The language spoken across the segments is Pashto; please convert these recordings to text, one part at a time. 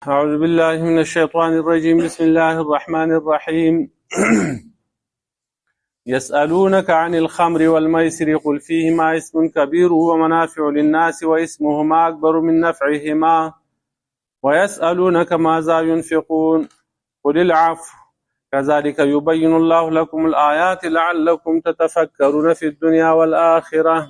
أعوذ بالله من الشيطان الرجيم. بسم الله الرحمن الرحيم. يسألونك عن الخمر والميسر قل فيهما اسم كبير ومنافع للناس واسمهما أكبر من نفعهما ويسألونك ماذا ينفقون قل العفو كذلك يبين الله لكم الآيات لعلكم تتفكرون في الدنيا والآخرة.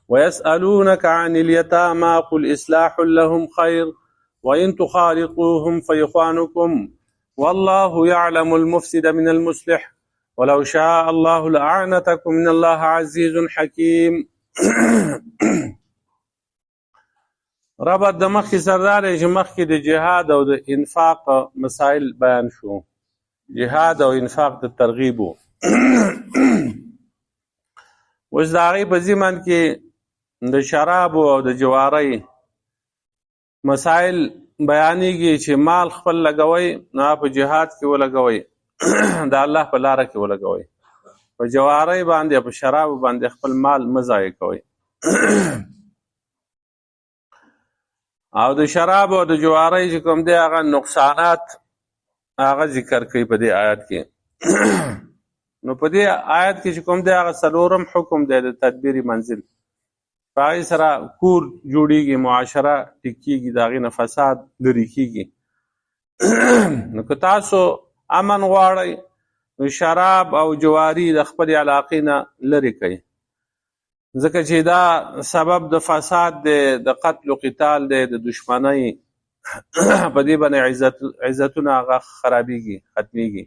ويسألونك عن اليتامى قل إصلاح لهم خير وإن تخالطوهم فإخوانكم والله يعلم المفسد من المصلح ولو شاء الله لأعنتكم إن الله عزيز حكيم. ربط د مخکې سردار چې مخکې د جهاد او د انفاق مسائل بیان شو. جهاد او انفاق د ترغیب و. اوس د هغې په ضمن کې د شرابو او د جوارۍ مسائل بیانېږي چې مال خپل لګوئ نو په جهاد کې ولګوئ، د الله په لاره کې ولګوئ. په جوارۍ باندې او په شرابو باندې خپل مال مه ضایع کوئ. او د شراب او د جوارۍ چې کوم دی هغه نقصانات هغه ذکر کوي په دې آیت کې. نو په دې آیت کې چې کوم دی هغه څلورم حکم دی د تدبیر منزل. په هغې سره کور جوړېږي، معاشره ټیک کېږي، د هغې نه فساد لرې کېږي. نو که تاسو امن غواړئ نو شراب او جواري د خپلې علاقې نه لرې کړئ، ځکه چې دا سبب د فساد دی، د قتل و قتال دی، د دشمنۍ په دې باندې عزتونه هغه خرابېږي، ختمېږي،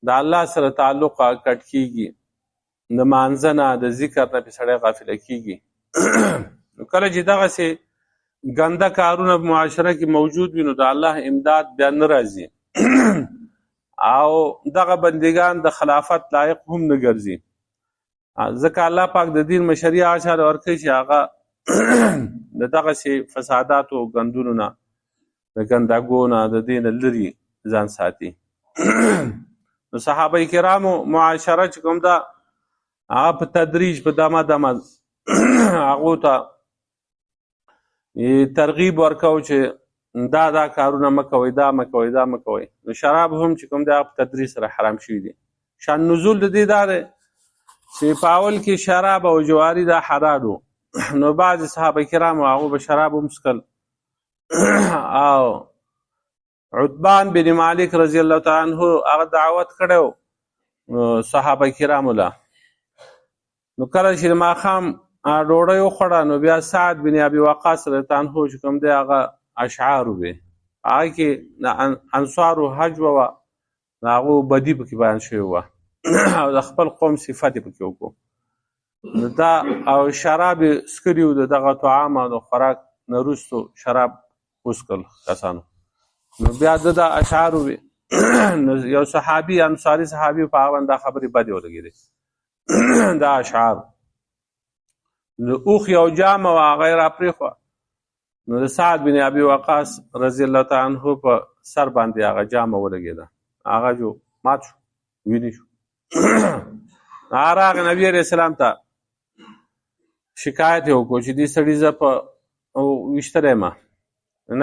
د الله سره تعلق کټ کېږي، د مانځه نه د ذکر نه پې سړی غافله کېږي. نو کله چې دغسې ګنده کارونه په معاشره کې موجود وي نو د الله امداد بیا نه راځي او دغه بندګان د خلافت لایق هم نه ګرځي، ځکه الله پاک د دین مشري هغه چاته ورکوي چې هغه د دغسې فساداتو او ګندونو نه، د ګندګو نه، د دې نه لرې ځان ساتي. نو صحابه کرامو معاشره چې کوم ده هغه په تدریج په دمه دمه هغو ته ترغیب ورکو چې دا کارونه مه کوئ، دا مه کوئ، دا مه کوئ. نو شراب هم چې کوم دی هغه په تدریج سره حرام شوي دي. شان نزول د دې دا دی چې په اول کې شراب او جواري دا حلال و، نو بعضې صحابه کرامو هغو به شراب هم څښل. او عتبان بن مالک رضی الله تعالی عنه هغه دعوت کړی صحابه کرامو له. نو کله چې د ماښام ډوډۍ وخوړه نو بیا سعد بن ابي وقاص رضی الله عنه چې کوم دی هغه اشعار وې، هغه کې د انصارو هجوه وه، د هغو بدي پکې بیان شوې وه او د خپل قوم صفت یې پکې وکړو. نو دا او شراب یې څښلي وو، د دغه طعام او د خوراک نه وروستو شراب وڅښل کسانو. نو بیا د دا اشعار وې. نو یو صحابي انصاري صحابي په هغه باندې دا خبرې بدې ولګېدې، دا اشعار. نو اوښ یو جامه وه هغه یې راپرېښوه، نو د سعد بن ابي وقاص رضی الله تعالی عنه په سر باندې هغه جامه ولګېده، هغه جو مات شو، وینې شو. هغه راغی نبي علیه السلام ته شکایت یې وکړو چې دې سړي زه په ویشتلی یم.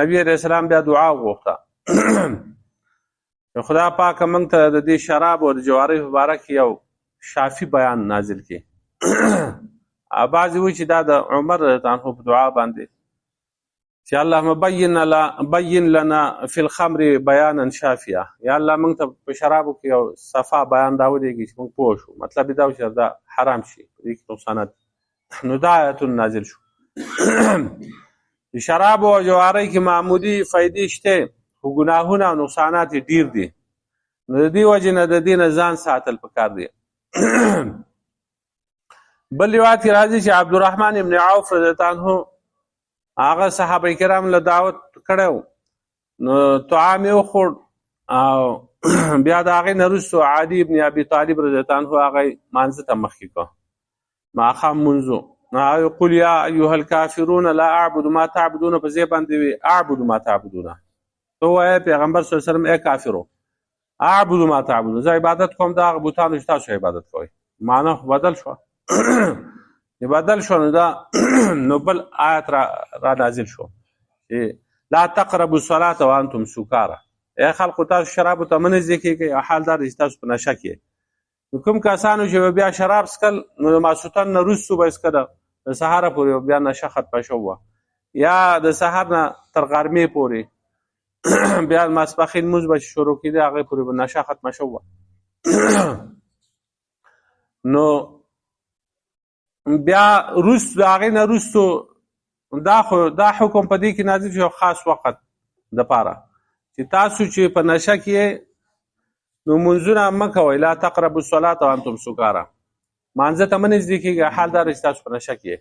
نبي علیه السلام بیا دعا وغوښته چې خدا پاکه موږ ته د دې شراب او د جوارۍ په باره کې یو شافي بیان نازل کړي. بعضې وایي چې دا د عمر رضی الله عنه په دعا باندې چې اللهم بین لنا فی الخمر بیانا شافیه، یا الله موږ ته په شرابو کې یو صفا بیان راولېږي چې موږ پوه شو. مطلب یې دا و چې دا حرام شي، په دې کې نقصانات. نو دا آیتونه نازل شو. شرابو او جوارۍ کې معمولي فایدې شته خو ګناهونه او نقصانات یې ډېر دي. نو د دې وجې نه د دې نه ځان ساتل پکار دی. بل روایت کې راځي چې عبدالرحمن ابن عوف رضی الله عنه هغه صحابه کرام له دعوت کړی، نو طعام یې وخوړ او بیا د هغې نه وروستو علی ابن ابي طالب رضی الله عنه هغه یې مانځه ته مخکې کړه، ماښام مونځ و. نو هغه قل یا ایها الکافرون لا اعبد ما تعبدون په ځای باندې وي اعبد ما تعبدون. تو وایه پیغمبر صلی الله علیه وسلم ای کافرو اعبد ما تعبدون، زه عبادت کوم د هغه بوتانو چې تاسو عبادت کوئ. معنا خو بدل شوه. بدل شو. نو دا نو بل آیت را نازل شو لا تقربوا الصلاة وانتم سکارى. ای خلکو تاسو شرابو ته مه نږدې کېږئ او حال دا دی چې تاسو په نشه کې. نو کوم کسانو چې بیا شراب څکل نو د ماسخوتن نه وروستو به یې څکله د سهاره پورې بیا نشه ختمه شوې وه، یا د سهار نه تر غرمې پورې بیا ماسپښین لمونځ به چې شروع کېدی هغې پورې به نشه ختمه شوې وه. نو بیا د هغې نه وروستو دا حکم په دې کې نازل شو خاص وخت دپاره چې تاسو چې په نشه کې نو منځونه مه کوئ. لا تقربوا الصلاة وانتم سکارى. مانځه ته مه نږدې کېږئ حال دا چې تاسو په نشه کې.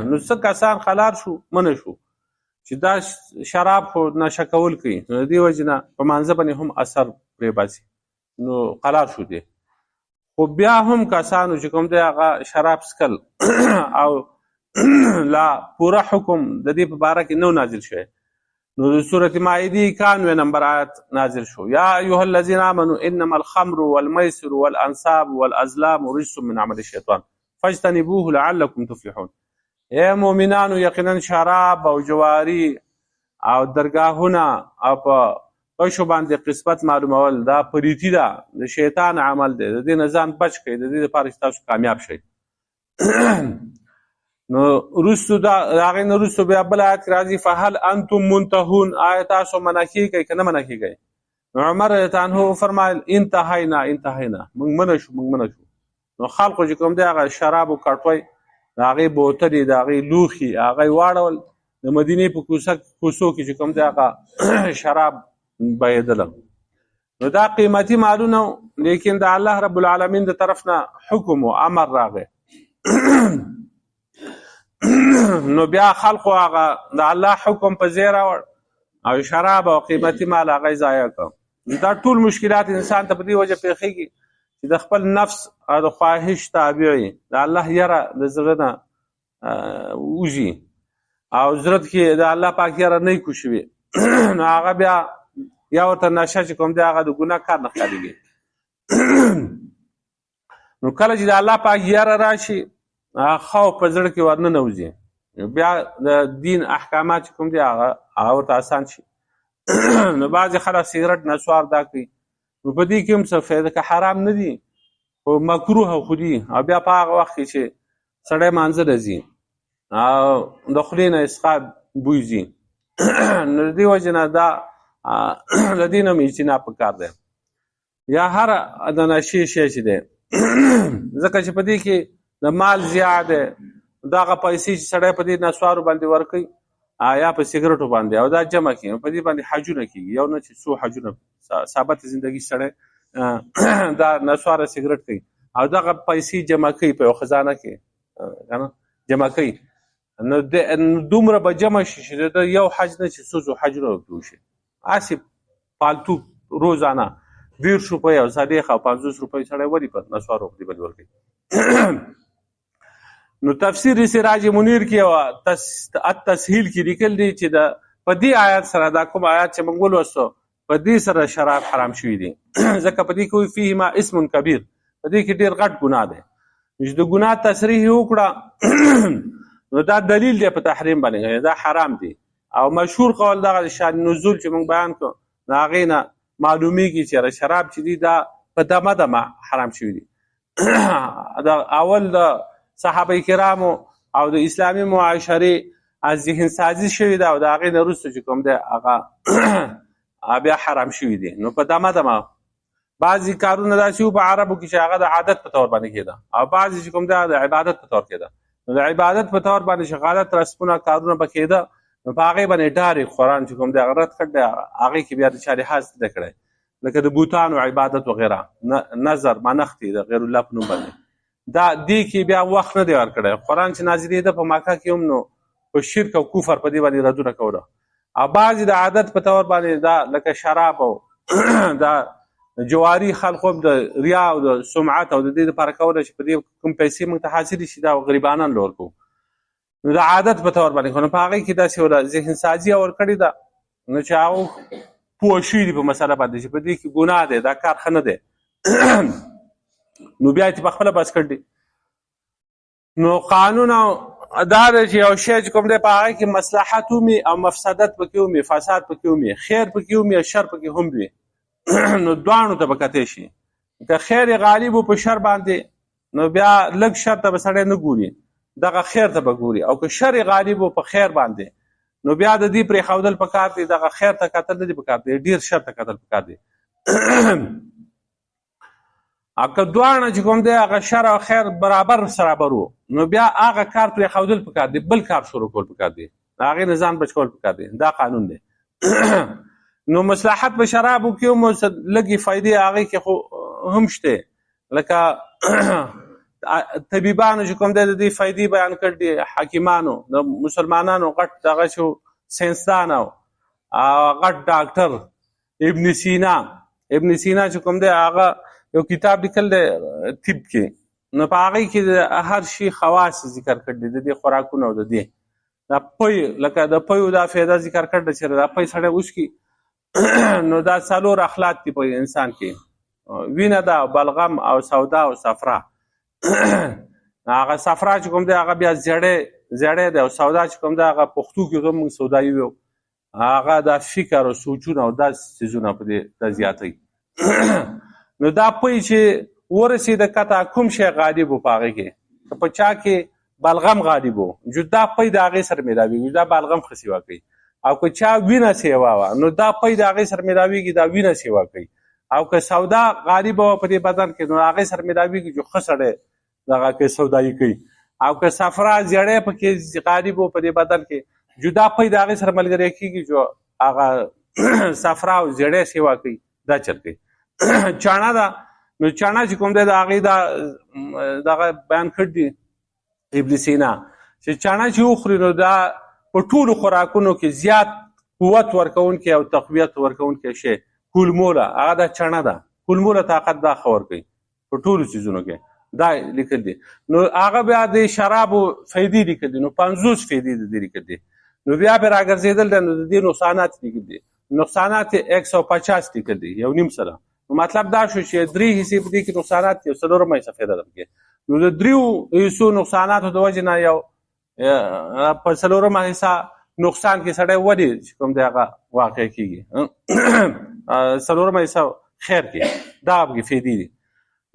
نو څه کسان خلار شو منه شو چې دا شراب خو نشه کول کوي، نو د دې وجې نه په مانځه باندې هم اثر پرې باسي، نو خلار شو دی. خو بیا هم کسانو چې کوم دی هغه شراب څکل او لا پوره حکم د دې په باره کې نو نازل شوی. نو د سورة مائده 91 نمبر آیت نازل شو. یا ایها الذین آمنوا انما الخمر والمیسر والانصاب والازلام رجس من عمل الشیطان فاجتنبوه لعلکم تفلحون. ای مؤمنانو یقینا شراب او جواری او درگاهونه او په پښو باندې قسمت معلومول دا پریتی ده، د شیطان عمل دی، د دې نه ځان بچ کړئ، د دې لپاره چې تاسو کامیاب شئ. نو وروستو د هغې نه وروستو بیا بل آیت کې راځي فهل انتم منتهون. آیا تاسو منع کېږئ که نه منع کېږئ؟ نو عمر رضی الله عنه وفرمایل انتهینا موږ منع شو. نو خلقو چې کوم دی هغه شراب و کټوی د هغې بوتلې د هغې لوښي هغه یې واړول، د مدینې په کوڅو کې چې کوم دی هغه شراب بهېدله. نو دا قیمتي مالونه، لیکن د الله رب العالمین د طرف نه حکم و امر راغی. نو بیا خلقو هغه د الله حکم په ځای راوړ او شراب او قیمتي مال هغه ضایع کړ. دا ټول مشکلات انسان ته په دې وجه پېښېږي چې د خپل نفس او د خواهش تابع وي، د الله یره د زړه نه وځي او زړه کې د الله پاک یره نه وي کوشي وي، نو هغه بیا یا ورته نشه چې کوم دی هغه د ګناه کار نه ښکارېږي. نو کله چې د الله پاک یره راشي خوف په زړه کې ورننوځي، بیا د دین احکامات چې کوم دي هغه ورته اسان شي. نو بعضې خلک سګرټ نسوار دا کوي، نو په دې کې هم څه فایده که حرام نه دي خو مکروه خو دي، او بیا په هغه وخت کې چې سړی مانځه ته ځي او د خولې نه اسقا بوی ځي، نو د دې وجې نه دا د دې نه هم اجتناب پکار دی. یا هر د نشې شی چې دی ځکه چې په دې کې د مال زیات دی، دغه پیسې چې سړی په دې نسوارو باندې ورکوي یا په سګرټو باندې او دا جمع کړي، په دې باندې حجونه کېږي، یو نه چې څو حجونه ثابت زندگی سړی دا نسواره سګرټ کوي او دغه پیسې جمع کوي په یو خزانه کې جمع کوي، نو دومره به جمع شي چې د یو حج نه چې څو حجونه ورته وشي. هسې پالتو روزانه 20 روپۍ او 50 او 50 روپۍ سړی ولې په نسوارو په دې باندې ورکوي. نو تفسیر سراج منیر کې التسهیل کې لیکل دي چې په دې آیات سره دا کوم آیات چې موږ ولوستو په دې سره شراب حرام شوي دي، ځکه په دې کې وایي فیهما اسم کبیر، په دې کې ډېر غټ ګناه دی. چې د ګناه تصریح وکړه نو دا دلیل دی په تحریم باندې، دا حرام دي. او مشهور قول دغه شان نزول چې موږ بیان کړو د هغې نه معلومیږي چې شراب چې دي دا په دمه حرام شوي دي. د اول د صحابه کرامو او د اسلامي معاشرې از ذهن سازی شوي ده او د هغې نه وروسته چې کوم دی هغه بیا حرام شوي دي. نو په دمه بعضې کارونه داسې وو په عربو کې چې هغه د عادت په طور باندې کېده، او بعضې چې کوم دی د عبادت په طور کېده. نو د عبادت په طور باندې چې غلط رسمونه کارونه به کېده، نو په هغې باندې ډارې قرآن چې کوم دی هغه رد کړ دی، هغې کې بیا د چا لحاظ زده کړی، لکه د بوتانو عبادت وغیره، نظر منښت د غیر الله په نوم باندې، دا دې کې بیا وخت نه دی ورکړی. قرآن چې نازلېده په مکه کې هم نو په شرک او کفر په دې باندې ردونه کوله، او بعضې د عادت په طور باندې دا لکه شراب او دا جواري خلکو هم د ریا او د سمعت او د دې لپاره کوله چې په دې کوم پیسې موږ ته حاصلې شي دا غریبانان له ورکوو، نو د عادت په طور باندې. نو په هغې کې داسې وله ذهن سازي ورکړې ده، نو چې هغه پوه شوي دي په مسله باندې چې په دې کې ګناه دی، دا کار ښه نه دی، نو بیا یې په خپله بس کړ دي. نو قانون او دا دی چې یو شی چې کوم دی په هغه کې مصلحت ومي او مفسدت پکې ومي، فساد پکې ومي، خیر پکې ومي، شر پکې هم وي. نو دواړو ته به کتلی شي. که خیر غالب و په شر باندې نو بیا لږ شر ته به سړی نه ګوري، دغه خیر ته به ګوري. او که شر غالب و په خیر باندې نو بیا د دې پرېښودل پکار دی، دغه خیر ته کتل نه دي پکار دی، ډېر شر ته کتل پکار دی. او که دواړه چې کوم دی هغه شر او خیر برابر سرابر و نو بیا هغه کار پرېښودل پکار دی، بل کار شروع کول پکار دی، د هغې نه ځان بچ کول پکار دی. دا قانون دی. نو مصلحت په شرابو کې هم لږې فایدې هغې کې خو هم شته، لکه طبیبانو چې کوم دی د دې فایدې بیان کړ دي، حکیمانو د مسلمانانو غټ دغه شو ساینسدان او غټ ډاکټر ابن سینا چې کوم دی هغه یو کتاب لیکل دی طب کې، نو په هغې کې د هر شي خواص ذکر کړ دي، د دې خوراکونه او د دې دا پی، لکه د پیو دا فایده ذکر کړ ده چې دا پی سړی وڅکي نو دا څلور اخلاق دي په انسان کې، وینه ده، بلغم او سودا او صفرا. هغه صفرا چې کوم دی هغه بیا زیړی دی، او سودا چې کوم دی هغه پښتو کې هم موږ سودایي ویو، هغه دا فکر او سوچونه او داسې څیزونه په دې دا زیاتوي. نو دا پی چې ورسېده کته کوم شی غالب و په هغې کې، په چا کې بلغم غالب و دا پی د هغې سره میلاویږي، دا بلغم ښه سیوا کوي. او که چا وینه سیوا وه نو دا پی د هغې سره میلاویږي، دا وینه سیوا کوي. او که سودا غالبه وه په دې بدن کې نو هغې سره میلاویږي چې ښه سړی دغه کې سودایي کوي. او که صفرا زیړی پکې غالب و په دې بدن کې جدا پی د هغې سره ملګری کېږي چې هغه صفرا او زیړی سیوا کوي، دا چل کوي. چاڼه ده، نو چاڼه چې کوم دی د هغې دغه بیان کړ دي ابن سینا چې چاڼه چې وخوري نو دا په ټولو خوراکونو کې زیات قوت ورکوونکی او تقویت ورکوونکی شی کولموله، هغه دا چاڼه ده، کولموله طاقت دا ښه ورکوي په ټولو څیزونو کې، دا لیکل دي. نو هغه بیا د شرابو فایدې لیکل دي، نو 50 فایدې د دې لیکل دي. نو بیا پرې راګرځېدل دی، نو د دې نقصانات لیکل دي، نقصانات 150 لیکل دي یو نیم سره. نو مطلب دا شو چې 3 حصې په دې کې نقصانات دي او 4 حصه فایده ده پکې. نو د 3 حصو نقصاناتو د وجې نه یو په 4 حصه نقصان کې سړی ولې چې کوم دی هغه واقع کېږي، 4 حصه خیر کې دا پکې فایدې دي.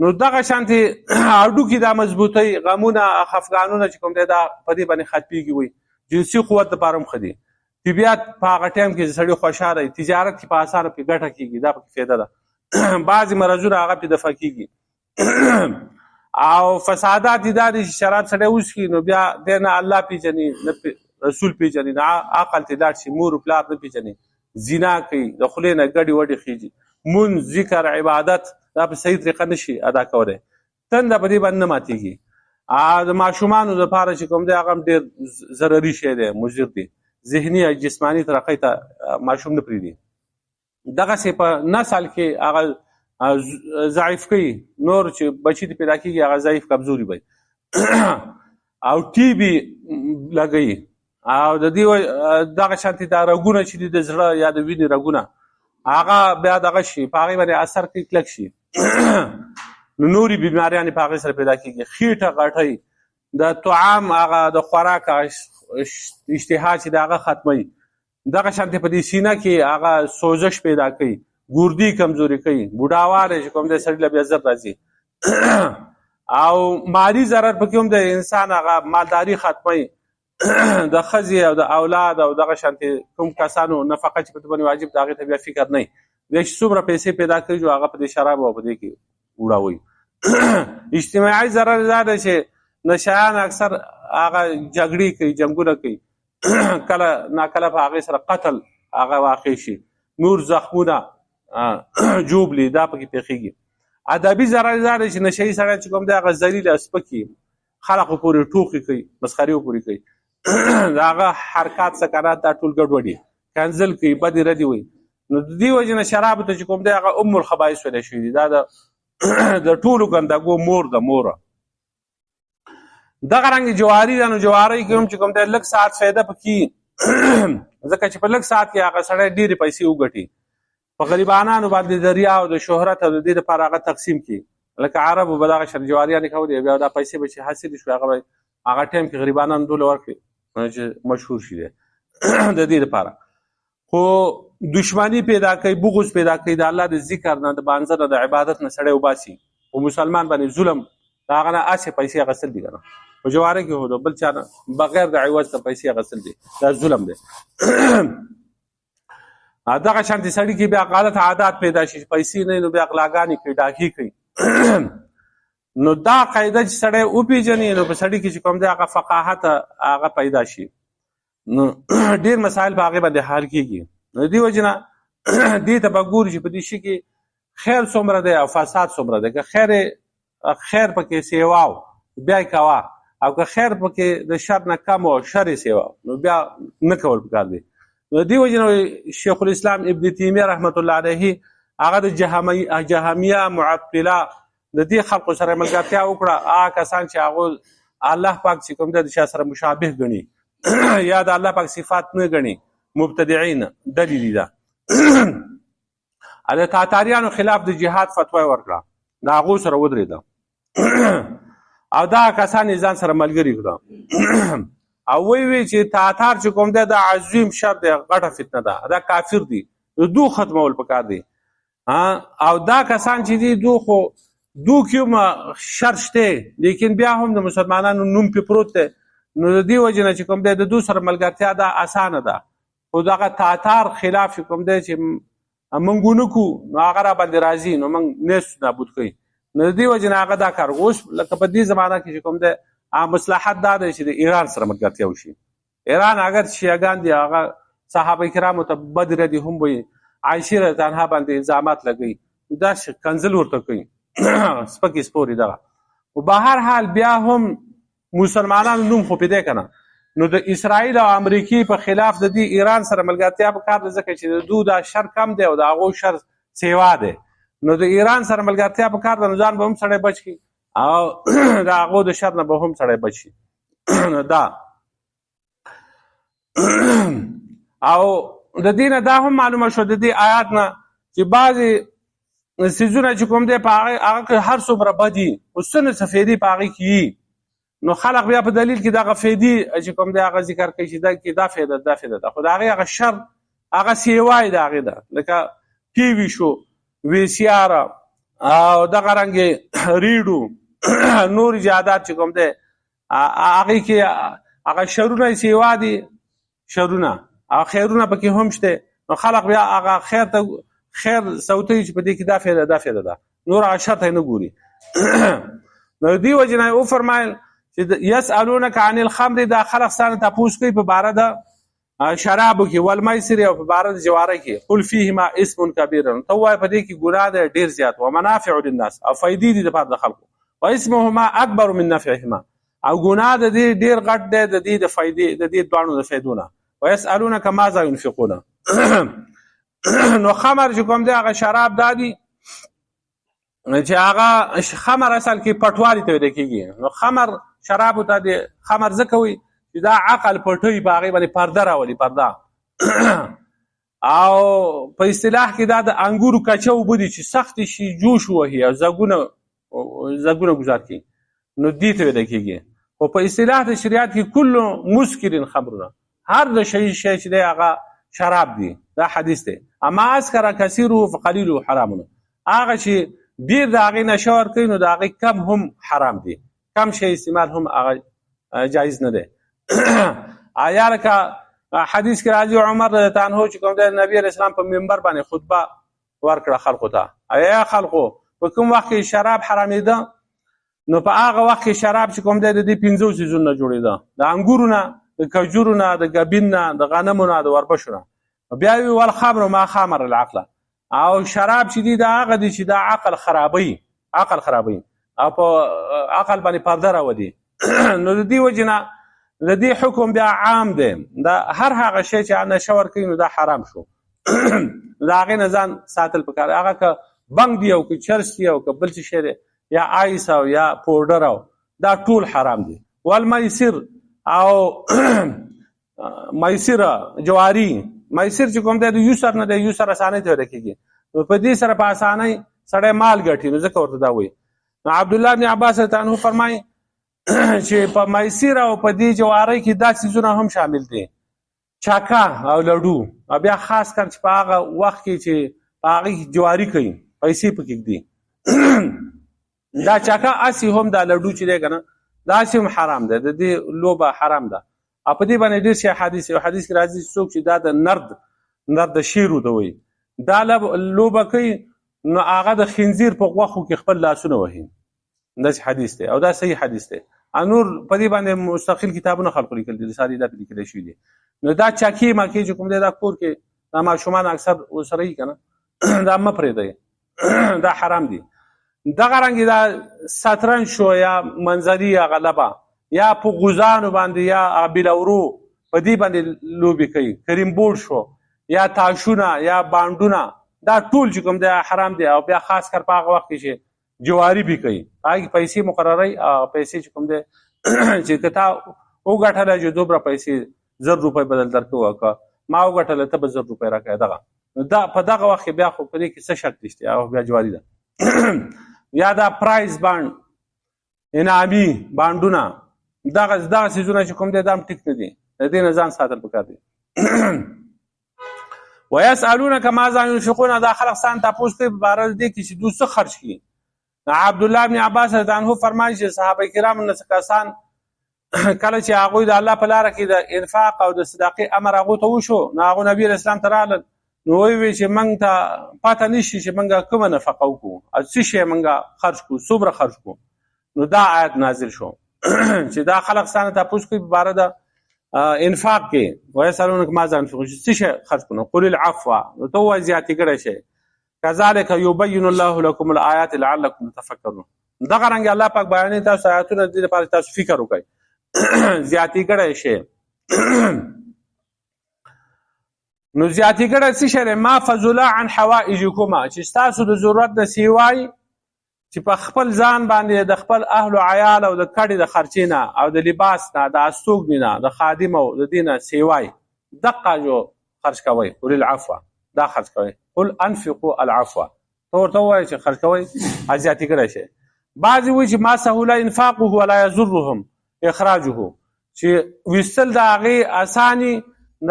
نو دغه شانتې هډوکي دا مضبوطوي، غمونه خفګانونه چې کوم دی دا په دې باندې ختمېږي. وایي جنسي قوت دپاره هم ښه دي، طبیعت په هغه ټایم کې سړی خوشحاله وي، تجارت کې په اسانه پې ګټه کېږي، دا پکې فایده ده. بعضې مرضونه هغه پې دفع کېږي. او فسادات دي دا دي چې شراب سړی وڅښي نو بیا دی نه الله پېژني نه رسول پېژني نه عقل ترې لاړ شي، مور و پلار نه پېژني، زنا کوي، د خولې نه ګډې وډې خېږي، مونځ ذکر عبادت دا په صحیح طریقه نه شي ادا کولی، تنده په دې باندې نه ماتېږي. د ماشومانو دپاره چې کوم دی هغه هم ډېر ضرري شی دی، مضر دی، ذهني او جسماني ترقۍ ته ماشوم نه پرېږدي. دغسې په نسل کې هغه ضعیف کوي، نور چې بچي دې پیدا کېږي هغه ضعیف کمزوري وي او ټي بي لګوي. او د دې دغه شانتې دا رګونه چې دي د زړه یا د وینې رګونه هغه بیا دغه شي په هغې باندې اثر کوي، کلک شي. نو نورې بیماریانې په هغې سره پیدا کېږي، خېټه غټۍ، د طعام هغه د خوراک اشتها چې د هغه ختموي. دغه شانتې په دې سینه کې هغه سوزش پیدا کوي، ګردي کمزوري کوي، بوډاوالی چې کوم دی سړي له بیا زر راځي. او مالي ضرر پکې هم د انسان هغه مالداري ختموي، د ښځې او د اولاد او دغه شانتې کوم کسانو نفقه چې په ده باندې واجب د هغې ته بیا فکر نه وي، بیا چې څومره پیسې پیدا کوي جو هغه په دې شرابو او په دې کې وړاوي. اجتماعي ضرر دا ده چې نشایان اکثر هغه جګړې کوي، جنګونه کوي، کله ناکله په هغې سره قتل هغه واقع شي، نور زخمونه جوبلې دا پکې پېښېږي. ادبي ضرر دا دی چې نشهیي سړی چې کوم دی هغه ذلیل او سپکي، خلقو پورې ټوکې کوي، مسخرې پورې کوي، د هغه حرکات سکنات دا ټول ګډوډي، کنځل کوي، بدې ردې وایي. نو د دې وجې نه شرابو ته چې کوم دی هغه ام الخبایث ویلی شوي دي، دا د ټولو ګندګو مور ده، موره. دغه رنګې جواري ده، نو جوارۍ کې هم چې کوم دی لږ ساعت فایده پکې ځکه چې په لږ ساعت کې هغه سړی ډېرې پیسې وګټي، په غریبانانو باندې د ریا او د شهرت او د دې دپاره هغه تقسیم کړي. لکه عربو به دغه جواريانې کولې، بیا دا پیسې به چې حاصلې شوې هغه به هغه ټایم کې غریبانان ډوله ورکړي چې مشهور شي دی د دې لپاره. خو دشمنی پیدا کوي، بغض پیدا کوي، د الله د ذکر نه، د بانځه نه، د عبادت نه سړی وباسي. او مسلمان باندې ظلم د هغه نه هسې پیسې اخیستل دي که نه، په جواره کې هو د بل چا نه بغیر د عوض څخه پیسې اخیستل دي، دا ظلم دی. دغه شانتې سړي کې بیا غلط عادات پیدا شي، پیسې نه نو بیا غلاګانې کوي، ډاکې کوي. نو دا قاعده چې سړی وپېژني نو په سړي کې چې کوم دی هغه فقاهت هغه پیدا شي، نو ډېر مسایل په هغې باندې حل کېږي. نو دې وجې نه دې ته به ګوري چې په دې شي کې خیر څومره دی او فساد څومره دی. که خیر پکې سیواو بیا یې کوه، او که خیر پکې د شر نه کم او شر یې سیواو نو بیا نه کول پکار دی. نو دې وجې نه شیخ الاسلام ابن تیمیه رحمت الله علیه هغه د جهمیه معطله د دې خلقو سره ملګرتیا وکړه. هغه کسان چې هغه الله پاک چې کوم دی د چا سره مشابه ګڼي یا د الله پاک صفات نه ګڼي، مبتدعين ډلې دي. دا د تاتاریانو خلاف د جهاد فتوا ورکړه، د هغو سره ودرېده او دا کسان یې ځان سره ملګري کړه او وی چې تاتار چې کوم دی دا عظیم شر دی، غټه فتنه ده، دا کافر دي، دو ختمول پکار دي. او دا کسان چې دي دو کې شر شته، لیکن بیا هم د مسلمانانو نوم پې پروت دی. نو د دې وجې نه چې کوم دی د دو سره ملګرتیا دا اسانه ده. خو دغه تاتار خلاف چې کوم دی چې موږ ونه کړو نو هغه را باندې راځي، نو موږ نیست نابود کوي. نو د دې وجې نه هغه دا کار اوس لکه په دې زمانه کې چې کوم دی مصلحت دا دی چې د ایران سره ملګرتیا وشي. ایران اگر شیعګان دي هغه صحابه کرامو ته بد ردي هم وایي، عایشې رضی الله عنها باندې الزامات لګوي، داسې کنځل ورته کوي سپکې سپورې دغه. خو به هر حال بیا هم مسلمانانو نوم خو پیدا کنه. نو د اسرائیل او امریکې په خلاف د دې ایران سره ملګرتیا پکار ده، ځکه چې د دوی دا شر کم دی او د هغو شر سیوا دی. نو د ایران سره ملګرتیا پکار ده، نو ځان به هم سړی بچ کړي او د هغو د شر نه به هم سړی بچ شي. نو دا او د دې نه دا هم معلومه شو د دې آیات نه چې بعضې څیزونه چې کوم دی په هغه هر څومره بدي خو څه نه څه فایدې په هغې کې، نو خلق بیا په دلیل کې دغه فایدې چې کوم دی هغه ذکر کوي چې دا کې دا فایده دا فایده ده، خو د هغې هغه شر هغه سیوای د هغې ده. لکه ټي وي شو، وی سی آر او دغه رنګې ریډو نور ایجادات چې کوم دی هغې کې هغه شرونه سیوا دي، شرونه او خیرونه پکې هم شته. نو خلق بیا هغه خیر صوتي چې په دې کې دا فایده دا فایده ده، نور هغه شر ته نه ګوري. نو دې وجې نه وفرمایل چې یسألونک عن الخمر، دا خلق ستانه تپوس کوي په باره د شرابو کې، والمیسر او په باره د جواره کې. قل فیهما اسم کبیر، ته ووایه په دې کې ګناه دی ډېر زیات، ومنافع للناس او فایدې دي دپاره د خلکو، واسمهما اکبر من نفعهما او ګناه د دې ډېر غټ دی د دې د فایدې د دې دواړو د فایدو نه. ویسألونک ماذا ينفقون نو خمر چې کوم دی هغه شراب دا دي چې هغه خمر اصل کې پټوالي ته ویل کېږي. نو خمر شرابو ته د خمر ځکه وایي چې دا عقل پټوي، په هغې باندې پرده راولي، پرده. او په اصطلاح کې دا د انګورو کچه اوبه دي چې سختې شي، جوش ووهي او زګونه ګزار کړي، نو دې ته ویل کېږي. خو په اصطلاح د شریعت کې کل مسکرین خمرونه، هر د شی چې دی هغه شراب دی، دا حدیث دی. اما اسکر کثیره فقلیله حرامونه، هغه چې ډېر د هغې نشه ورکوي نو د هغې کم هم حرام دی، کم شی استعمال هم هغه جایز نه دی. یا لکه حدیث کې راځي عمر رضی الله عنه چې کوم دی نبي علیه السلام په منبر باندې خطبه ورکړه خلقو ته، یا خلقو په کوم وخت کې شراب حرامېده نو په هغه وخت کې شراب چې کوم دی د دې 5 څیزونو نه جوړېده، د انګورو نه، د کجورو نه، د ګبین نه، د غنمو نه، د وربشو نه. بیا وی والخمر ما خامر العقل، او شراب چې دي دا هغه دي چې دا عقل خرابوي او په عقل باندې پرده راولي. نو د دې وجې نه د دې حکم بیا عام دی، دا هر هغه شی چې نشه ورکوي نو دا حرام شو. د هغې نه ځان ساتل پکار، هغه که بنګ دی او که چرس دی او که بل څه شی دی یا آیس او یا پوډر او دا ټول حرام دي. والمیسر او میسر جواری، میسر چې کوم دی د یسر نه دی، یسر اسانۍ ته ویل کېږي. نو په دې سره په اسانۍ سړی مال ګټي، نو ځکه ورته دا وایي. نو عبدالله بن عباس رضی الله عنه فرمایي چې په میسر او په دې جوارۍ کې دا څیزونه هم شامل دي، چاکا او لډو. او بیا خاص کر چې په هغه وخت کې چې په هغې جواري کوي پیسې پکې ږدي دا چاکا اسی هم دا لډو چې دی که نه دا اسی هم حرام دی، د دې لوبه حرام ده. او په دې باندې ډېر شي حدیث یو حدیث کې راځي څوک چې دا د نرد شیرو ته وایي دا لوبه کوي نو هغه د خنزیر په غوښو کې خپل لاسونه وهي. داسې حدیث دی او دا صحیح حدیث دی. نور په دې باندې مستقل کتابونه خلکو لیکل دي، رسالې دا لیکلی شوي دي. نو دا چاکي ماکي چې کوم دی دا کور کې دا ماشومان اکثر ورسره یي که نه دا مه پرېږدئ دا حرام دي. دغه رنګې دا سترنج شو یا منظري یا غلبه یا په غوزانو باندې یا بلورو په دې باندې لوبې کوي، کریم بورډ شو یا تاشونه یا بانډونه دا ټول چې کوم دی حرام دی. او بیا خاص کر په هغه وخت کې چې جواري به کوي هغې پیسې مقرروي پیسې چې کوم دی چې که تا وګټله چې دومره پیسې 1000 روپۍ بدل درکوه که ما وګټله ته به 1000 روپۍ راکوې دغه دا په دغه وخت کې بیا خو په دې کې څه شک نشته او بیا جواري ده. یا دا پرایز باند انعامي بانډونه دغه څیزونه چې کوم دی دا هم ټیک نه دي، د دې نه ځان ساتل پکار دي. ویسألونک ماذا ينفقون دا خلق ستان تپوس کوي په باره د دې کې چې دوی څه خرج کړي. عبدالله بن عباس رضی الله عنه فرمایي چې صحابه کرام نه کسان کله چې هغوی د الله په لاره کې د انفاق او د صدقې امر هغو ته وشو نو هغو نبي علیه السلام ته راغلل نو ویې چې موږ ته پته نشي چې موږ کومه نفقه وکړو او څه شی موږ خرج کړو څومره خرج کړو. نو دا آیت نازل شو چې دا خلق ستانه تپوس کوي په باره د انفاق کې ویسألونک ماذا ينفقون څه شی خرج کړو قل العفو نو ته ووایه زیاتې کړی شی کذلک یبین الله لکم الآیات لعلکم تتفکرون. دغه رنګ الله پاک بیانوي تاسو آیاتونه د دې لپاره تاسو فکر وکړئ زیاتې کړی شی. نو زیاتې کړی څه شی دی ما فضل عن حوائجکما چې ستاسو د ضرورت نه سیوای چې په خپل ځان باندې د خپل اهل و عیال او د کډې د خرچې نه او د لباس نه د استوګنې نه د خادم او د دې نه سیوای دقه جو خرج کوئ قل العفو دا خرج کوئ قل انفقوا العفو ته ورته ووایه چې خرج کوئ زیاتې کړی شی. بعضې وایي چې ما سهوله انفاقه ولا یضرهم اخراجه چې ویستل د هغې اساني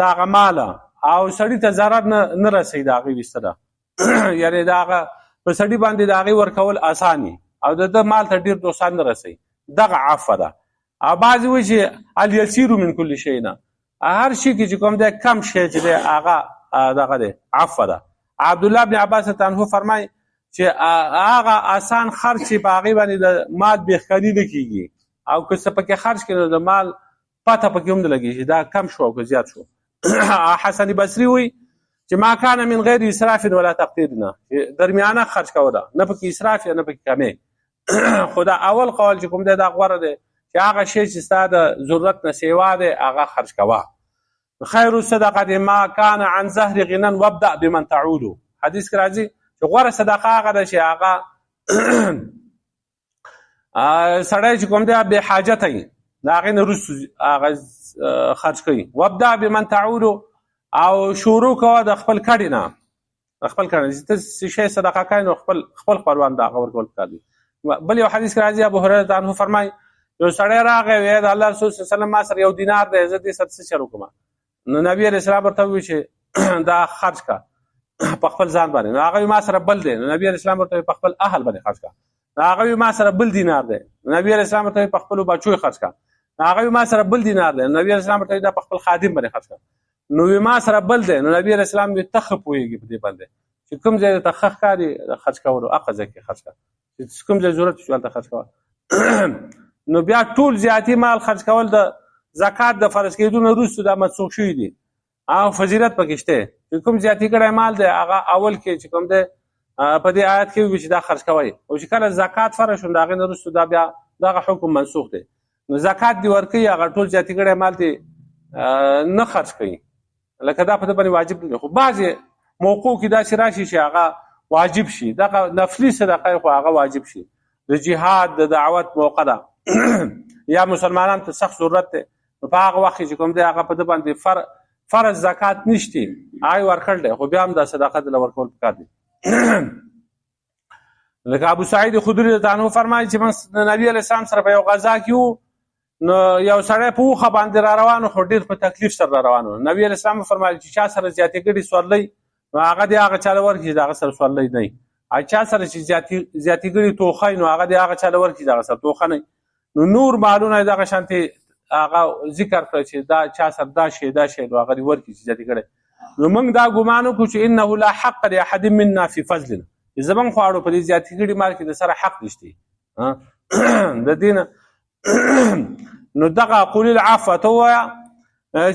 د هغه ماله او سړي ته ضرر نه رسوي د هغې ویستله یعنې د هغه په سړي باندې د هغې ورکول اساني او د ده مال ته ډېر نقصان نه رسوي دغه عفو ده. او بعضې وایي چې الیسیر من کل شی نه هر شي کې چې کوم دی کم شی چې دی هغه دغه دی عفو ده. عبدالله بن عباس عنه فرمایي چې هغه آسان خرج چې په هغې باندې د مال بېخکاني نه کېږي او که څه پکې خرج کړي نو د مال پته پکې هم نه لګېږي دا کم شو او که زیات شو. حسن بصري وایي چې ما کان من غیر اسراف ولا تقدیر نه درمیانه خرج کوه ده نه پکې اسراف یا نه پکې کمې خو دا اول قول چې کوم دی دا غوره دی چې هغه شی چې ستا د ضرورت نه سیوا دی هغه خرج کوه. خیر الصدقه ما کان عن ظهر غنى وابدأ بمن تعود حدیث کې راځي چې غوره صدقه هغه ده چې هغه سړی چې کوم دی بې حاجته وي د هغې نه وروسته هغه خرج کوي. وابدأ بمن تعود او شروع کوه د خپل کډې نه خپل کډې چې ته شی صدقه کوې نو خپل خپلوان د هغه ورکول پکار دي. بل یو حدیث کې راځي ابو هریره عنه فرمایي یو سړی راغی ویل د الله رسول صلی الله علیه وسلم ما سره یو دینار دی زه دې سره څه چل وکړم نو نبي علیه السلام ورته وویل چې دا خرج کا په خپل ځان باندې نو هغه ما سره بل دی نو نبي علیه السلام ورته په خپل اهل باندې خرج کا هغه ما سره بل دینار دی نبی علیه السلام ورته په خپل بچو خرج کا هغه ما سره بل دینار دی نبی علیه السلام ورته په خپل خادم باندې خرج کا نو ما سره بل دی نو نبی علیه السلام یې تخ پوهېږي په دې باندې چې کوم ځای ته خخ کاري خرج کولو هغه ځای کې خرج کا چې کوم ځای ضرورت شو هلته خرج کوه. نو بیا ټول زیاتي مال خرج کول د زکات د فرض کېدو نه وروسته دا منسوخ شوي دي او فضیلت پکې شته چې کوم زیاتي کړی مال دی هغه اول کې چې کوم دی په دې آیت کې وي چې دا خرج کوئ او چې کله زکات فرض شو د هغې نه وروسته دا بیا دغه حکم منسوخ دی. نو زکات دې ورکوي هغه ټول زیاتي کړی مال دې نه خرج کوي لکه دا په ده باندې واجب نه دی خو بعضې موقعو کې داسې راشي چې هغه واجب شي دغه نفلي صدقه خو هغه واجب شي د جهاد د دعوت موقع ده یا مسلمانانو ته سخت ضرورت دی نو په هغه وخت کې چې کوم دی هغه په ده باندې فرض زکات نشته هغه ورکړل دی خو بیا هم دا صدقه دله ورکول پکار دي. لکه ابو سعید خدری رضی الله عنه فرمایي چې موږ د نبي علیه السلام سره په یو غزا کې وو نو یو سړی په اوښه باندې را روانو خو ډېر په تکلیف سره را روانو. نبي علیه السلام فرمایل چې چا سره زیاتې ګړي سورلۍ نو هغه دې هغه چاله ورکړي چې د هغه سره سورلۍ نه وي، او چا سره چې زیاتې ګړي توخی نو هغه دې هغه چاله ورکړي چې د هغه سره توخه نه وي. نو نور مالونه دغه شانتې هغه ذکر کړه چې دا چا سره دا شی نو هغه دې ورکړي چې زیاتې ګړی. نو موږ دا ګمان وکړو چې انه لا حق لاحد منا فی فضلنا، زمونږ خواړو په دې زیاتې ګړي مال کې د سره حق نشته د دینه. نو دغه قول العفو ته ووایه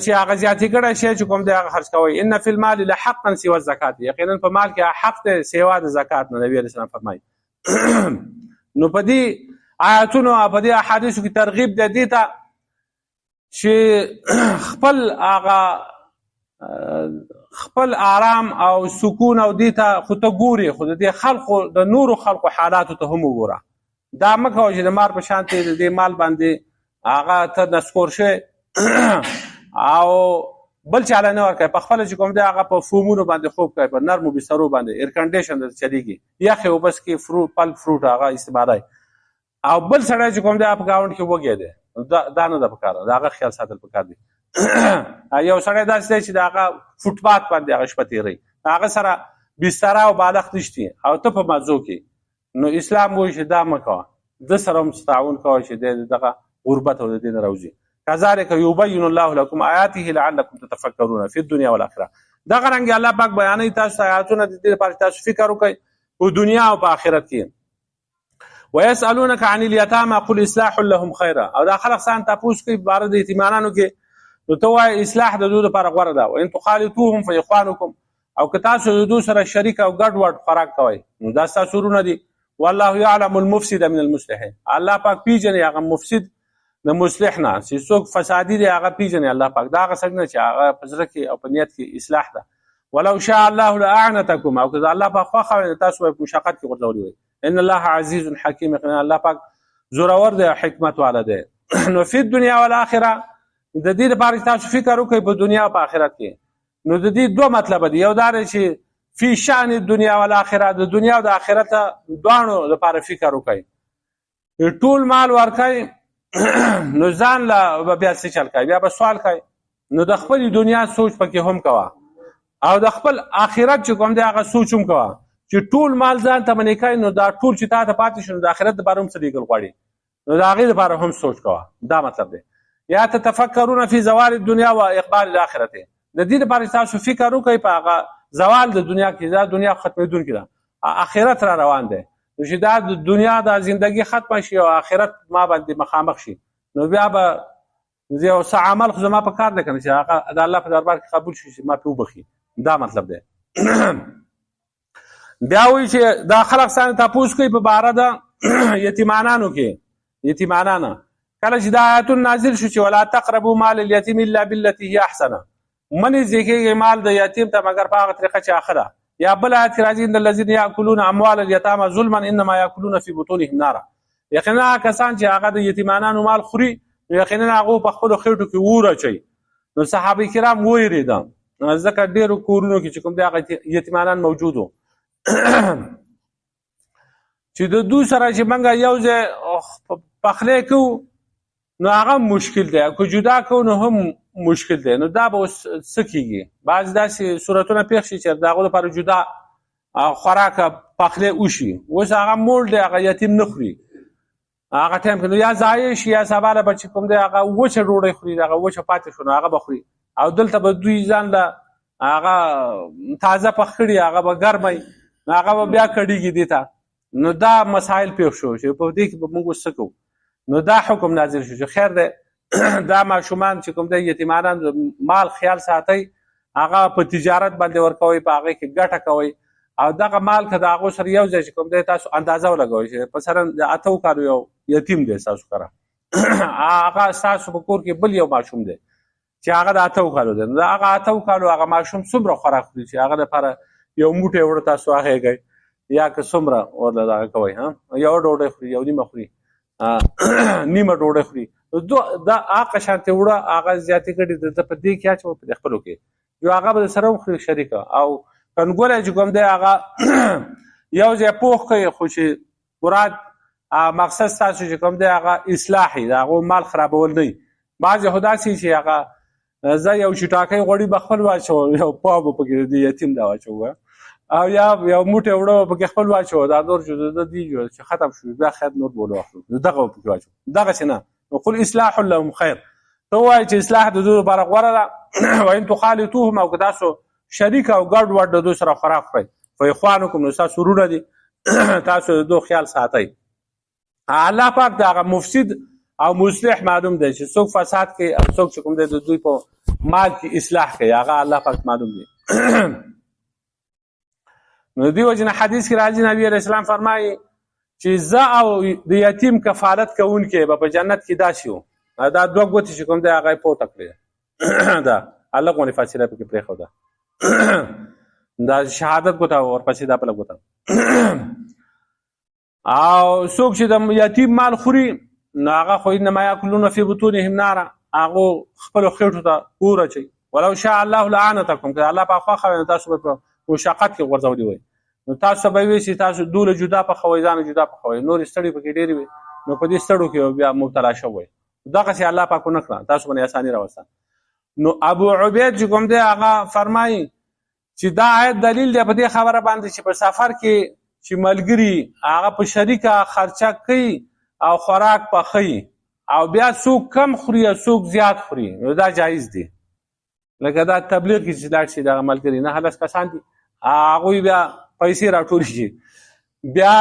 چې هغه زیاتې ګړی شی چې کوم دی هغه خرڅ کوئ. ان فی المال لحقا سوى الزکات، یقینا په مال کې حق دی سوا د زکات نه. نبی علیه السلام فرمایي. نو په دې آیاتونو او په دې احادیثو کې ترغیب دی دې ته چې خپل آرام او سکون او دې ته خو ته ګورې، خو د دې خلقو د نورو خلقو حالاتو ته هم وګوره. دا مه کوه چې د مار په شان د دې مال باندې هغه ته نسکور شوی او بل چاله نه ورکوي. په خپله چې کوم دی هغه په فومونو باندې خوب کوي، په نرمو بسترو باندې ایر کنډیشن درته چلېږي، یخې اوبه څښي، پل فروټ هغه استعمالوي. او بل سړی چې کوم دی په ګاونډ کې وږی دی، دا نه ده پکار، د هغه خیال ساتل پکار دی. یو سړی داسې دی چې د هغه فوټپات باندې هغه شپه تېروي، هغه سره بستره او بالښت نشته او ته په مزو کې. نو اسلام وایي چې دا مه کوه، د سره هم تعاون کوه چې دغه غربت او د دې نه راوځي. کذلک یبین الله لكم آیاته لعلکم تتفکرون فی الدنیا والآخرة. دغه رنګ الله پاک بیانوي تاسو ته آیاتونه د دې لپاره تاسو فکر وکړئ په دنیا او په آخرت کې. ويسألونك عن اليتامى قل اصلاح لهم خيرا، او دا خلق سان تاسو کوي په اړه د یتیمانو کې نو ته وایي اصلاح د دوی لپاره غوره ده. وان تخالطوهم فاخوانکم، او که تاسو د دوی سره شریک او ګډ وډ خوراک کوئ نو دا ستاسو ورونه دي. والله يعلم المفسد من المصلح، الله پاک پیژني هغه مفسد د مصلح نه، چې څوک فسادي دی هغه پیژني الله پاک. دا هغه څنګه چې هغه په زړه کې او په نیت کې اصلاح ده. ولو شاء الله لاعنتکم، او که الله پاک خوښه وي تاسو په مشقت کې غورځولي وي. ان الله عزیز حکیم، الله پاک زورور دی حکمت والا دی. نو فی الدنیا والآخرة، د دې لپاره تاسو فکر وکړئ په دنیا او په آخرت کې. نو د دې دوه مطلب دي، یو دا چې فی شأن الدنیا والآخرة، د دنیا او د آخرت دواړو لپاره فکر وکړئ. ټول مال ورکړئ نو ځان له بیا څه چل کوي، بیا به سوال کوي. نو د خپل دنیا سوچ پکې هم کوه او د خپل آخرت چې کوم دی هغه سوچ هم کوه چې ټول مال ځان ته منې کوي نو دا ټول چې تا ته پاتې شي نو د آخرت لپاره هم څه لیکل غواړي، نو د هغې لپاره هم سوچ کوه. دا مطلب دی. یا تتفکرون فی زوال الدنیا و اقبال الاخرة، د دې لپاره تاسو فکر وکړئ په هغه زوال د دنیا کې. دا دنیا ختمېدونکې ده، آخرت را روان دی. نو چې دا د دنیا د زندگی ختمه شي او آخرت ما باندې مخامخ شي نو بیا به یو څه عمل خو زما په کار دی که نه چې هغه د الله په دربار کې قبول شي چې ما پرې وبخي. دا مطلب دی. بیا وایي چې دا خلق څنګه تپوس کوي په باره د یتیمانانو کې. یتیمانانه کله چې دا آیتون نازل شو چې ولا تقربوا مال الیتیم الا بالتي هي احسنه، منې ځکېږي مال د یتیم ته مګر په هغه طریقه چې ښه ده. یا بل آیت کې راځي ان الذين یاکلون اموال اليتامى ظلما انما یاکلون فی بطونهم نارا، یقینا کسان چې هغه د یتیمانانو مال خوري یقینا هغه په خپل خېټو کې اور اچي. نو صحابه کرام وېریدل ځکه ډېرو کورونو کې چې کوم دی هغه یتیمانان موجود وو چې د دوی سره چې موږ یو ځای پخلی کوو نو هغه مشکل دی، که جدا کوو نو هم مشکل دی. نو دا به اوس څه کېږي؟ بعضې داسې صورتونه پېښ شي چې د هغو لپاره جدا خوراک پخلی وشي. اوس هغه مول دی هغه یتیم نه خوري هغه ټایم کې، نو یا ضایع شي یا سبا له به چې کوم دی هغه وچه ډوډۍ خوري، هغه وچه پاتې شو نو هغه به خوري. او دلته به دوی ځان له هغه تازه پخ کړي هغه به ګرمی نو هغه به بیا کډېږي دې ته. نو دا مسایل پېښ شو چې په دې کې به موږ اوس څه کوو. نو دا حکم نازل شو چې خیر دی دا ماشومان چې کوم دی یتیمانان مال خیال ساتئ، هغه په تجارت باندې ورکوئ، په هغې کې ګټه کوئ او دغه مال که د هغو سره یو ځای چې کوم دی تاسو اندازه ولګوئ چې مثلا د 8 کالو یو یتیم دی ستاسو کره هغه ستاسو په کور کې بل یو ماشوم دی چې هغه د 8 کالو دی. نو د هغه 8 کالو هغه ماشوم څومره خوراک خوري چې هغه لپاره یو موټی وړه تاسو هغېږئ یا که څومره ورله دغه کوئ یوه ډوډۍ خوري یو نیمه خوري نیمه ډوډۍ خوري. دا هغه شانتې وړه هغه زیاتې ګټې د په دې کې اچوه په دې خپلو کې یو هغه به د سره هم خوري شریکه. او کنګولی چې کوم دی هغه یو ځای پوخ کوي خو چې مراد مقصد تاسو چې کوم دی هغه اصلاحي د هغو مال خرابول نه وي. بعضې خو داسې چې هغه زه یو چټاکۍ غوړي به خپل واچوم، یو پاو به پکې د یتیم دا واچوم، او یا یو موټی اوړه به پکې خپل واچوم، دا نور د دې چې ختم شو بیا خیر نور به واخلو، دغه به پکې واچوم. دغسې نه، قل اصلاح لهم خیر. ته ووایې چې اصلاح د دوی لپاره غوره ده. وان تخالطوهم، او که تاسو شریک او ګډ وډ د دوی سره خوراک کړئ، فاخوانکم، نو ستاسو وروڼه دي، تاسو د دوی خیال ساتئ. الله پاک د هغه مفسد او مصلح معلوم دی چې څوک فساد کوي او څوک چې کوم دی د دوی په مال کې اصلاح کوي، هغه الله پاک معلوم دی. نو دې وجې نه حدیث کې راځي نبي علیه السلام فرمایي چې زه او د یتیم کفالت کوونکی به په جنت کې داسې وو. دا دوه ګوتې چې کوم دی هغه یې پورته کړې ده، هلک غوندې فاصله پکې پرېښوده، دا شهادت ګوته ورپسې دا بله ګوته. او څوک چې د یتیم مال خوري نو هغه خو انما یاکلون فی بطونهم نارا، هغو خپلو خېټو ته اور اچوي. ولو شاء الله لعنتکم، که الله پاک خوښه وی نو تاسو به په مشقت کې غورځولي وی، نو تاسو به وایي چې تاسو دوله جدا پخوئ، ځان جدا پخوئ، نورې ستړې پکې ډېرې وي، نو په دې ستړو کې بیا مبتلا شوی. دغسې الله پاک ونه کړه، تاسو باندې اساني راوسته. نو ابو عبید چې کوم دی هغه فرمایي چې دا آیت دلیل دی په دې خبره باندې چې په سفر کې چې ملګري هغه په شریکه خرچه کوي او خوراک پخوي، او بیا څوک کم خوري او څوک زیات خوري، نو دا جایز دی. لکه دا تبلیغ کې چې لاړ شي دغه ملګري 9 کسان دي، هغوی بیا پیسې راټولې شي، بیا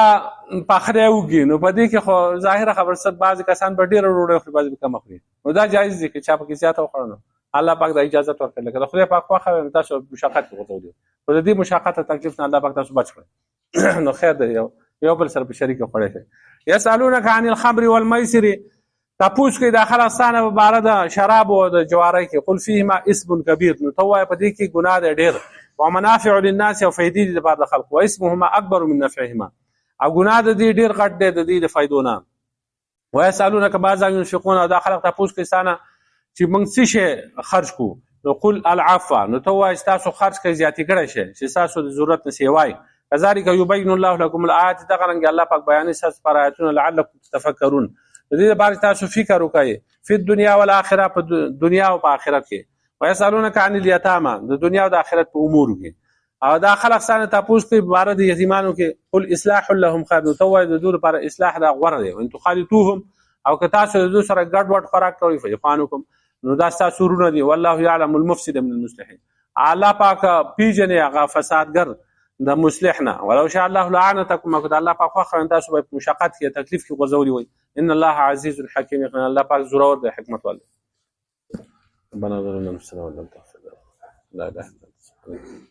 پخری وکړي، نو په دې کې خو ظاهره خبره بعضې کسان به ډېره ډوډۍ خوري، بعضې به کمه خوري، نو دا جایز دی که چا پکې زیاته وخوړه نو الله پاک دا اجازت ورکړي. لکه د خدای پاک خوښه وي نو تاسو مشقت کې غورځولي، خو د دې مشقت او تکلیف نه الله پاک تاسو بچ کړئ. نو خیر دی، یو بل سره په شریکه خوړی شئ. یسألونک عن الخمر والمیسر، تپوس کوي د خلک ستانه په باره د شراب او د جوارۍ کې. قل فیهما اسم کبیر، نو ته ووایه په دې کې ګناه دی ډېر، ومنافع للناس، او فایدې دي دپاره د خلکو، واسمهما اکبر من نفعهما، او ګناه د دې ډېر غټ دی د دې د فایدو نه. ویسألونک ماذا ینفقون، او دا خلک تپوس کوي ستانه چې موږ څه شی خرج کړو، نو قل العفو، نو ته ووایه چې تاسو خرج کوئ زیاتې کړی شئ چې ستاسو د ضرورت نه سیوای. کذلک یبین الله لکم الآیات، دغه رنګې الله پاک بیانوي ستاسو لپاره آیتونه لعلکم تتفکرون، د دې لپاره تاسو فکر وکړئ فی الدنیا والآخره، په دنیا او په آخرت کې. ویسألونک عن الیتامی، د دنیا او د آخرت په امورو کې. او دا خلک ستانه تپوس کوي په باره د یتیمانو کې. قل اصلاح لهم خیر، نو ته ووایه د دوی لپاره اصلاح دا غوره دی. وان تخالطوهم، او که تاسو د دوی سره ګډ وډ خوراک کوئ، فاخوانکم، نو دا ستاسو وروڼه دي. والله یعلم المفسد من المصلح، الله پاک پیژني هغه فسادګر د مصلح نه. ولو شاء الله لعنتکم، او که د الله پاک خوښه وي تاسو به په مشقت کې تکلیف کې غورځولي وئ. ان الله عزیز حکیم، یقینا الله پاک زورور دی، حکمت والی. ربنا ظلمنا انفسنا وان لم تغفر لنا لا اله الا انت